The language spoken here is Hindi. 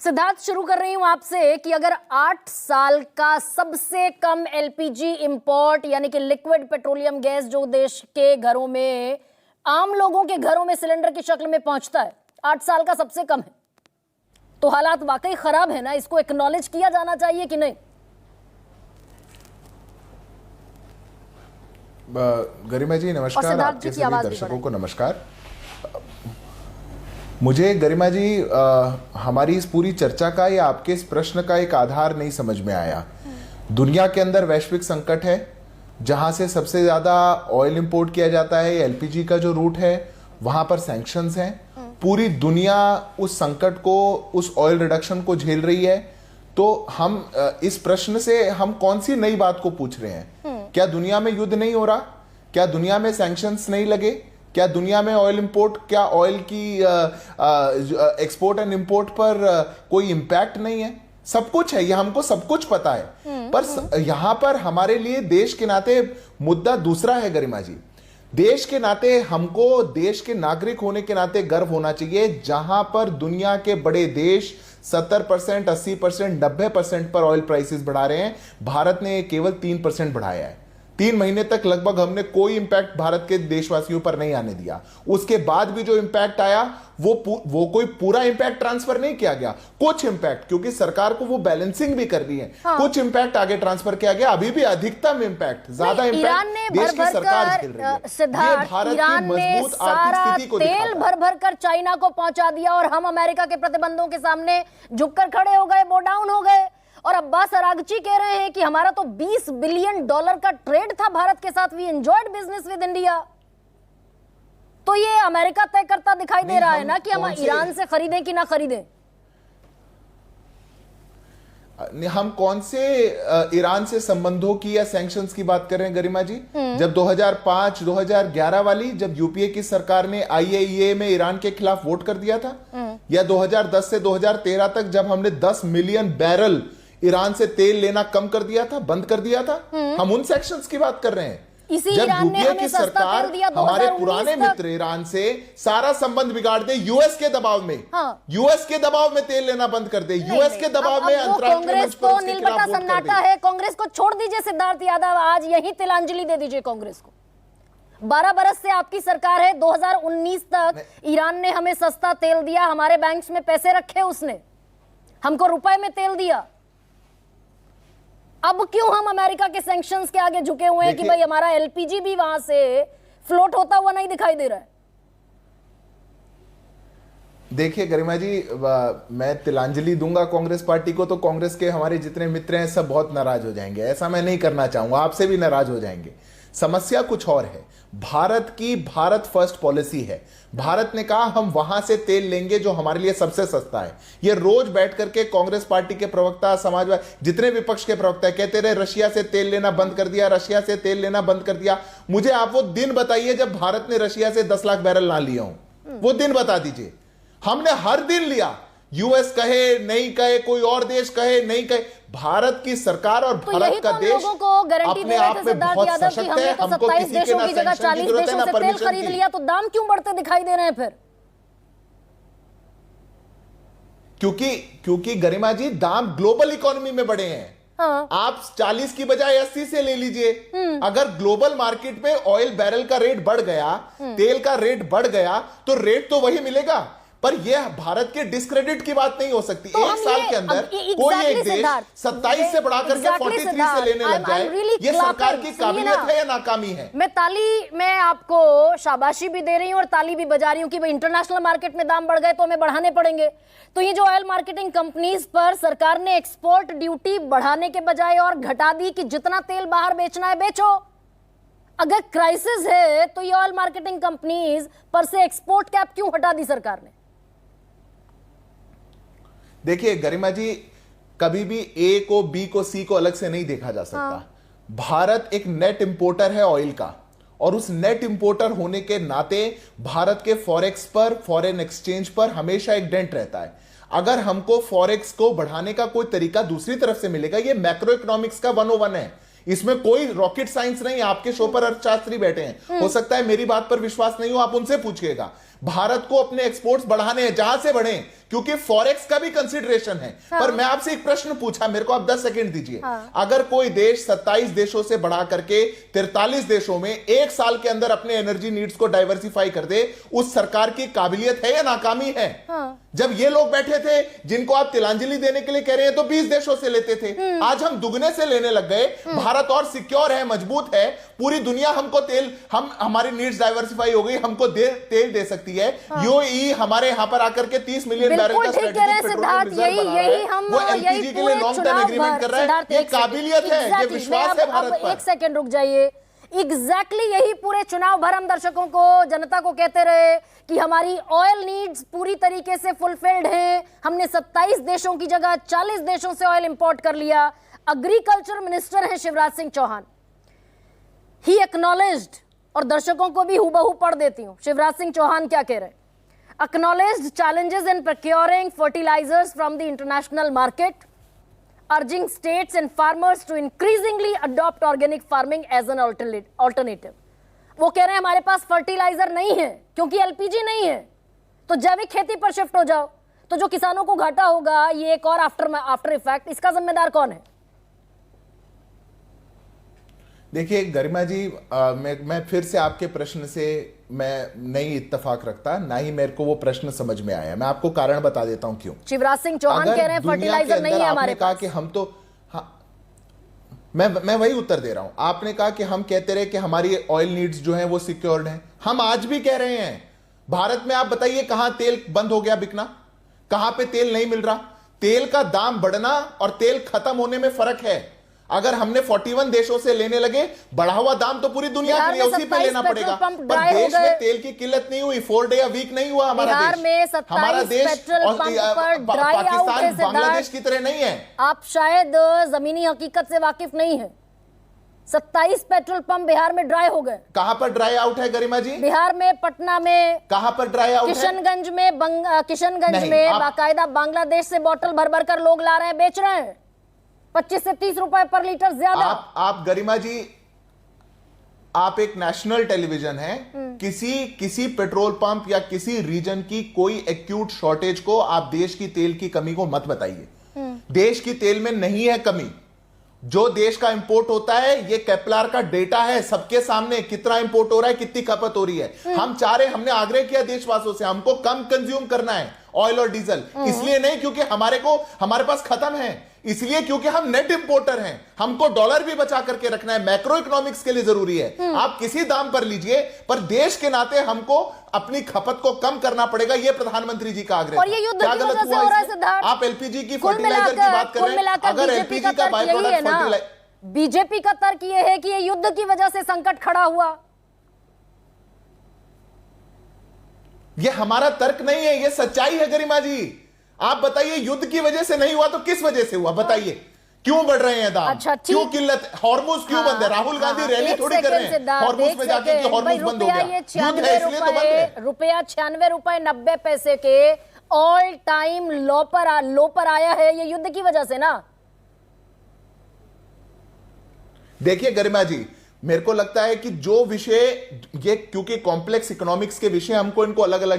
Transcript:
सिद्धार्थ, शुरू कर रही हूं आपसे कि अगर 8 साल का सबसे कम एलपीजी इंपोर्ट यानी कि लिक्विड पेट्रोलियम गैस जो देश के घरों में, आम लोगों के घरों में सिलेंडर की शक्ल में पहुंचता है, 8 साल का सबसे कम है, तो हालात वाकई खराब है ना? इसको एक्नॉलेज किया जाना चाहिए कि नहीं? गरिमा जी नमस्कार, आपके सभी दर्शकों को नमस्कार। मुझे गरिमा जी हमारी इस पूरी चर्चा का या आपके इस प्रश्न का एक आधार नहीं समझ में आया। दुनिया के अंदर वैश्विक संकट है, जहां से सबसे ज्यादा ऑयल इंपोर्ट किया जाता है, एलपीजी का जो रूट है वहां पर सैंक्शंस हैं। पूरी दुनिया उस संकट को, उस ऑयल रिडक्शन को झेल रही है। तो हम इस प्रश्न से हम कौन सी नई बात को पूछ रहे हैं? क्या दुनिया में युद्ध नहीं हो रहा? क्या दुनिया में सैंक्शंस नहीं लगे? क्या दुनिया में ऑयल इंपोर्ट, क्या ऑयल की एक्सपोर्ट एंड इंपोर्ट पर कोई इंपैक्ट नहीं है? सब कुछ है, ये हमको सब कुछ पता है। पर यहां पर हमारे लिए देश के नाते मुद्दा दूसरा है गरिमा जी। देश के नाते हमको, देश के नागरिक होने के नाते गर्व होना चाहिए। जहां पर दुनिया के बड़े देश 70%, 80%, 90% पर ऑयल प्राइसेस बढ़ा रहे हैं, भारत ने केवल 3% बढ़ाया है। 3 महीने तक लगभग हमने कोई इंपैक्ट भारत के देशवासियों पर नहीं आने दिया। उसके बाद भी जो इंपैक्ट आया वो कोई पूरा इंपैक्ट ट्रांसफर नहीं किया गया। कुछ इंपैक्ट, क्योंकि सरकार को वो बैलेंसिंग भी कर रही है, कुछ इंपैक्ट आगे ट्रांसफर किया गया। अभी भी अधिकतम इंपैक्ट, ज्यादा इंपैक्ट देश की सरकार झेल रही है। ये भारत की मजबूत आर्थिक स्थिति को तेल भर भर कर चाइना को पहुंचा दिया और हम अमेरिका के प्रतिबंधों के सामने झुककर खड़े हो गए, बो डाउन हो गए। और अब्बास अरागची कह रहे हैं कि हमारा तो $20 बिलियन का ट्रेड था भारत के साथ, we enjoyed business with India. तो ये अमेरिका तय करता दिखाई दे रहा है ना कि हम ईरान से खरीदें कि ना खरीदें। हम कौन से ईरान से संबंधों की या सैंक्शंस की बात कर रहे हैं गरिमा जी? जब 2005, 2011 वाली, जब यूपीए की सरकार ने आईएईए में ईरान के खिलाफ वोट कर दिया था, या 2010 से 2013 तक जब हमने 10 मिलियन बैरल ईरान से तेल लेना कम कर दिया था, बंद कर दिया था, हम उन सेक्शंस की बात कर रहे हैं। जब यूपीए की सरकार हमारे पुराने मित्र ईरान से सारा संबंध बिगाड़ दे, यूएस के दबाव में, यूएस के दबाव में तेल लेना बंद कर दे, यूएस के दबाव में अंतर्राष्ट्रीय मंच पर उसके खिलाफ वोट कर दे। है कांग्रेस को छोड़ दीजिए सिद्धार्थ यादव, आज यही तिलांजलि दे दीजिए कांग्रेस को। 12 बरस से आपकी सरकार है, 2019 तक ईरान ने हमें सस्ता तेल दिया, हमारे बैंक्स में पैसे रखे उसने, हमको रुपए में तेल दिया। अब क्यों हम अमेरिका के सैंक्शंस के आगे झुके हुए हैं कि भाई हमारा एलपीजी भी वहां से फ्लोट होता हुआ नहीं दिखाई दे रहा है? देखिए गरिमा जी, मैं तिलांजलि दूंगा कांग्रेस पार्टी को तो कांग्रेस के हमारे जितने मित्र हैं सब बहुत नाराज हो जाएंगे। ऐसा मैं नहीं करना चाहूंगा, आपसे भी नाराज हो जाएंगे। समस्या कुछ और है। भारत की भारत फर्स्ट पॉलिसी है। भारत ने कहा हम वहां से तेल लेंगे जो हमारे लिए सबसे सस्ता है। ये रोज बैठ करके कांग्रेस पार्टी के प्रवक्ता, समाजवादी, जितने विपक्ष के प्रवक्ता कहते रहे रशिया से तेल लेना बंद कर दिया, रशिया से तेल लेना बंद कर दिया। मुझे आप वो दिन बताइए जब भारत ने रशिया से 10 लाख बैरल ना लिया हूं, वो दिन बता दीजिए। हमने हर दिन लिया, यूएस कहे नहीं कहे, कोई और देश कहे नहीं कहे, भारत की सरकार और भारत का देश अपने आप में बहुत सशक्त है। हमको किसी के ना सैंक्शन की जरूरत है ना परमिशन की। लिया तो दाम क्यों बढ़ते दिखाई दे रहे हैं फिर? क्योंकि गरिमा जी दाम ग्लोबल इकोनॉमी में बढ़े हैं। आप 40 की बजाय 80 से ले लीजिए। अगर ग्लोबल मार्केट में ऑयल बैरल का रेट बढ़ गया, तेल का रेट बढ़ गया, तो रेट तो वही मिलेगा। पर यह भारत के डिस्क्रेडिट की बात नहीं हो सकती। तो एक साल के अंदर कोई एक देश 27 से बढ़ाकर के 43 से लेने लग जाए, यह सरकार की काबिलियत है या नाकामी है? मैं आपको शाबाशी भी दे रही हूं और ताली भी बजा रही हूं कि भाई इंटरनेशनल मार्केट में दाम बढ़ गए तो हमें बढ़ाने पड़ेंगे। तो ये जो ऑयल मार्केटिंग कंपनीज पर सरकार ने एक्सपोर्ट ड्यूटी बढ़ाने के बजाय और घटा दी कि जितना तेल बाहर बेचना है बेचो। अगर क्राइसिस है तो ये ऑयल मार्केटिंग कंपनीज पर से एक्सपोर्ट कैप क्यों हटा दी सरकार ने? देखिए गरिमा जी, कभी भी ए को, बी को, सी को अलग से नहीं देखा जा सकता। भारत एक नेट इंपोर्टर है ऑयल का, और उस नेट इंपोर्टर होने के नाते भारत के फॉरेक्स पर, फॉरेन एक्सचेंज पर हमेशा एक डेंट रहता है। अगर हमको फॉरेक्स को बढ़ाने का कोई तरीका दूसरी तरफ से मिलेगा, ये मैक्रो इकोनॉमिक्स का 101 है, इसमें कोई रॉकेट साइंस नहीं। आपके शो पर अर्थशास्त्री बैठे हैं, हो सकता है मेरी बात पर विश्वास नहीं हो, आप उनसे पूछिएगा। भारत को अपने एक्सपोर्ट्स बढ़ाने हैं, जहां से बढ़े, क्योंकि फॉरेक्स का भी कंसिडरेशन है। पर मैं आपसे एक प्रश्न पूछा, मेरे को आप 10 सेकंड दीजिए। अगर कोई देश 27 देशों से बढ़ा करके 43 देशों में एक साल के अंदर अपने एनर्जी नीड्स को डाइवर्सिफाई कर दे, उस सरकार की काबिलियत है या नाकामी है? जब ये लोग बैठे थे जिनको आप तिलांजलि देने के लिए कह रहे हैं तो 20 देशों से लेते थे, आज हम दुगने से लेने लग गए। भारत और सिक्योर है, मजबूत है, पूरी दुनिया हमको तेल, हमारी नीड्स डाइवर्सिफाई हो गई, हमको तेल दे सकती है। यूएई हमारे यहां पर आकर के 30 मिलियन बैरल का स्ट्रेटेजिक पेट्रोलियम रिजर्व बना रहा है, वो एलपीजी के लिए लॉन्ग टर्म एग्रीमेंट कर रहा है। ये काबिलियत है, ये विश्वास है भारत पर। एक सेकंड रुक जाइए। एग्जैक्टली यही पूरे चुनाव भर हम दर्शकों को, जनता को कहते रहे कि हमारी ऑयल नीड्स पूरी तरीके से फुलफिल्ड हैं, हमने 27 देशों की जगह 40 देशों से ऑयल इंपोर्ट कर लिया। एग्रीकल्चर मिनिस्टर है शिवराज सिंह चौहान, ही एक्नॉलेज्ड, और दर्शकों को भी हुबहू पढ़ देती हूं शिवराज सिंह चौहान क्या कह रहे हैं। Acknowledged challenges in procuring fertilisers from the international market, urging states and farmers to increasingly adopt organic farming as an alternative. वो कह रहे हैं हमारे पास फर्टिलाइजर नहीं है क्योंकि एलपीजी नहीं है, तो जैविक खेती पर शिफ्ट हो जाओ। तो जो किसानों को घाटा होगा, ये एक और आफ्टर इफेक्ट, इसका जिम्मेदार कौन है? देखिए गरिमा जी, मैं फिर से आपके प्रश्न से मैं नहीं इत्तेफाक रखता, ना ही मेरे को वो प्रश्न समझ में आया। मैं आपको कारण बता देता हूं क्यों। शिवराज सिंह चौहान कह रहे हैं फर्टिलाइजर नहीं है हमारे पास। कहा कि हम तो, हाँ, मैं वही उत्तर दे रहा हूं। आपने कहा कि हम कहते रहे कि हमारी ऑयल नीड्स जो हैं वो सिक्योर्ड हैं। हम आज भी कह रहे हैं, भारत में आप बताइए कहां तेल बंद हो गया बिकना, कहां पे तेल नहीं मिल रहा। तेल का दाम बढ़ना और तेल खत्म होने में फर्क है। अगर हमने 41 देशों से लेने लगे, बढ़ा हुआ दाम तो पूरी दुनिया के लिए उसी पे लेना पड़ेगा। पर देश में तेल की किल्लत नहीं हुई, 4 डे वीक नहीं हुआ हमारा देश। हमारा देश पाकिस्तान बांग्लादेश की तरह नहीं है। आप शायद जमीनी हकीकत से वाकिफ नहीं है। 27 पेट्रोल पंप बिहार में ड्राई हो गए। कहां पर ड्राई आउट है गरिमा जी? बिहार में, पटना में। कहां पर ड्राई आउट है? किशनगंज में बाकायदा बांग्लादेश से बोतल भर भर कर लोग ला रहे हैं, बेच रहे हैं 25 से 30 रुपए पर लीटर ज्यादा। आप गरिमा जी, आप एक नेशनल टेलीविजन है, किसी पेट्रोल पंप या किसी रीजन की कोई एक्यूट शॉर्टेज को आप देश की तेल की कमी को मत बताइए। देश की तेल में नहीं है कमी। जो देश का इंपोर्ट होता है, ये केपलार का डेटा है सबके सामने, कितना इंपोर्ट हो रहा है, कितनी खपत हो रही है। हम चाह रहे, हमने आग्रह किया देशवासियों से, हमको कम कंज्यूम करना है ऑयल और डीजल। इसलिए नहीं क्योंकि हमारे पास खत्म है, इसलिए क्योंकि हम नेट इंपोर्टर हैं, हमको डॉलर भी बचा करके रखना है, मैक्रो इकोनॉमिक्स के लिए जरूरी है। आप किसी दाम पर लीजिए, पर देश के नाते हमको अपनी खपत को कम करना पड़ेगा, यह प्रधानमंत्री जी का आग्रह। और ये युद्ध की वजह से हो रहा है सिद्धार्थ। आप एलपीजी की फर्टिलाइजर की बात कर रहे हैं, अगर एलपीजी का बाय प्रोडक्ट फर्टिलाइजर, बीजेपी का तर्क यह है कि ये युद्ध की वजह से संकट खड़ा हुआ। ये हमारा तर्क नहीं है, ये सच्चाई है गरिमा जी। आप बताइए, युद्ध की वजह से नहीं हुआ तो किस वजह से हुआ? बताइए क्यों बढ़ रहे हैं दाम? अच्छा, क्यों किल्लत? हॉर्मुज क्यों बंद है? राहुल गांधी रैली थोड़ी कर रहे हैं हॉर्मुज में जाके कि हॉर्मुज बंद हो गया। युद्ध है इसलिए तो बंद है। रुपया 96 रुपए 90 पैसे के ऑल टाइम लो पर आया है, ये युद्ध की वजह से ना। देखिए गरिमा जी, मेरे को लगता है कि जो विषय, ये क्योंकि कॉम्प्लेक्स इकोनॉमिक्स के विषय हमको इनको अलग अलग